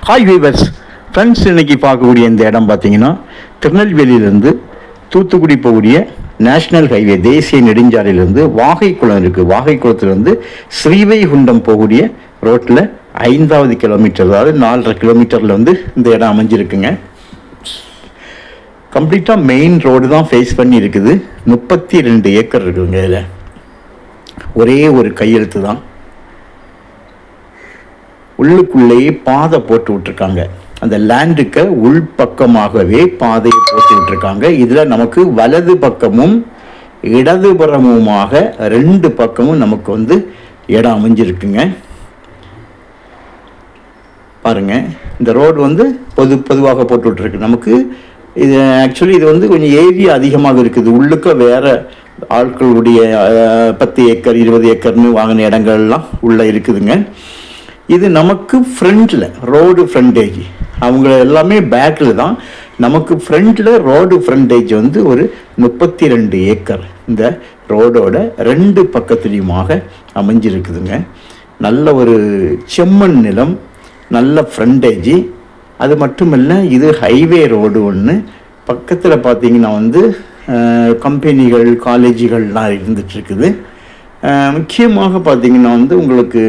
Hi viewers friends, இன்றைக்கி பார்க்கக்கூடிய இந்த இடம் பார்த்தீங்கன்னா திருநெல்வேலியிலேருந்து தூத்துக்குடி போகக்கூடிய நேஷ்னல் ஹைவே தேசிய நெடுஞ்சாலையிலேருந்து வாகைக்குளம் இருக்குது. வாகைக்குளத்துலேருந்து ஸ்ரீவைகுண்டம் போகக்கூடிய ரோட்டில் 5வது கிலோமீட்டர், அதாவது 4.5 கிலோமீட்டரில் வந்து இந்த இடம் அமைஞ்சிருக்குங்க. கம்ப்ளீட்டாக மெயின் ரோடு தான் ஃபேஸ் பண்ணி இருக்குது. 32 ஏக்கர் இருக்குதுங்க. இதில் ஒரே ஒரு கையெழுத்து தான். உள்ளுக்குள்ளேயே பாதை போட்டு விட்டுருக்காங்க. அந்த லேண்டுக்கு உள்பக்கமாகவே பாதையை போட்டு விட்டுருக்காங்க. இதில் நமக்கு வலது பக்கமும் இடதுபுறமுமாக 2 பக்கமும் நமக்கு வந்து இடம் அமைஞ்சிருக்குங்க. பாருங்க, இந்த ரோடு வந்து பொதுவாக போட்டு விட்டுருக்கு. நமக்கு இது ஆக்சுவலி இது வந்து கொஞ்சம் ஏரியா அதிகமாக இருக்குது. உள்ளுக்க வேறு ஆட்களுடைய 10 ஏக்கர் 20 ஏக்கர்னு வாங்கின இடங்கள்லாம் உள்ளே இருக்குதுங்க. இது நமக்கு ஃப்ரண்டில் ரோடு ஃப்ரண்டேஜ், அவங்க எல்லாமே பேக்கில் தான். நமக்கு ஃப்ரண்டில் ரோடு ஃப்ரண்டேஜ் வந்து ஒரு 32 ஏக்கர் இந்த ரோடோட 2 பக்கத்துலேயுமாக அமைஞ்சிருக்குதுங்க. நல்ல ஒரு செம்மண் நிலம், நல்ல ஃப்ரண்டேஜ். அது மட்டும் இல்லை, இது ஹைவே ரோடு ஒன்று. பக்கத்தில் பார்த்திங்கன்னா வந்து கம்பெனிகள் காலேஜுகள்லாம் இருந்துகிட்ருக்குது. முக்கியமாக பார்த்திங்கன்னா வந்து உங்களுக்கு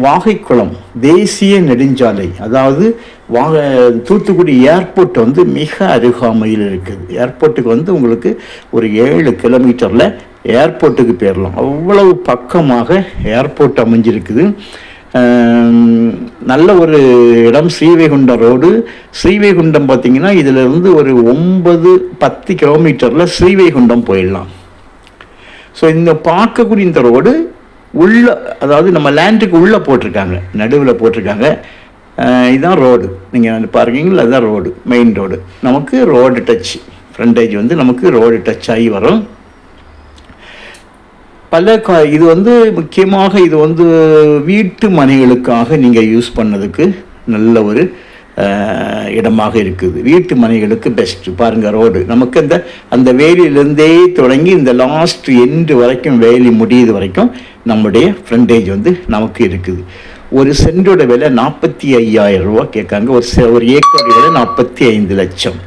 வாகைக்குளம் தேசிய நெடுஞ்சாலை, அதாவது தூத்துக்குடி ஏர்போர்ட் வந்து மிக அருகாமையில் இருக்குது. ஏர்போர்ட்டுக்கு வந்து உங்களுக்கு ஒரு 7 கிலோமீட்டரில் ஏர்போர்ட்டுக்கு போயிடலாம். அவ்வளவு பக்கமாக ஏர்போர்ட் அமைஞ்சிருக்குது. நல்ல ஒரு இடம். ஸ்ரீவைகுண்டம் ரோடு. ஸ்ரீவைகுண்டம் பார்த்திங்கன்னா இதிலிருந்து ஒரு 9-10 கிலோமீட்டரில் ஸ்ரீவைகுண்டம் போயிடலாம். ஸோ இந்த பார்க்கக்கூடிய இந்த ரோடு உள்ள, அதாவது நம்ம லேண்டுக்கு உள்ளே போட்டிருக்காங்க, நடுவில் போட்டிருக்காங்க. இதுதான் ரோடு. நீங்கள் பார்க்கிங்களா, அதுதான் ரோடு, மெயின் ரோடு. நமக்கு ரோடு டச் ஃப்ரண்டேஜ் வந்து நமக்கு ரோடு டச் ஆகி வரும். இது வந்து முக்கியமாக இது வந்து வீட்டு மனைகளுக்காக நீங்கள் யூஸ் பண்ணதுக்கு நல்ல ஒரு இடமாக இருக்குது. வீட்டு மனைகளுக்கு பெஸ்ட்டு. பாருங்கள், ரோடு நமக்கு அந்த வேலியிலேருந்தே தொடங்கி இந்த லாஸ்ட் எண்டு வரைக்கும், வேலி முடியுது வரைக்கும் நம்முடைய ஃப்ரண்டேஜ் வந்து நமக்கு இருக்குது. ஒரு சென்டோட விலை 45,000 ரூபா கேட்காங்க. ஒரு ஏக்கரோட விலை 45 லட்சம்.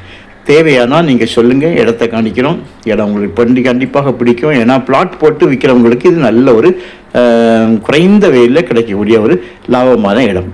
தேவையானால் நீங்கள் சொல்லுங்கள், இடத்த காணிக்கிறோம். இடம் உங்களுக்கு கண்டிப்பாக பிடிக்கும். ஏன்னா பிளாட் போட்டு விற்கிறவங்களுக்கு இது நல்ல ஒரு குறைந்த விலையில் கிடைக்கக்கூடிய ஒரு லாபமான இடம்.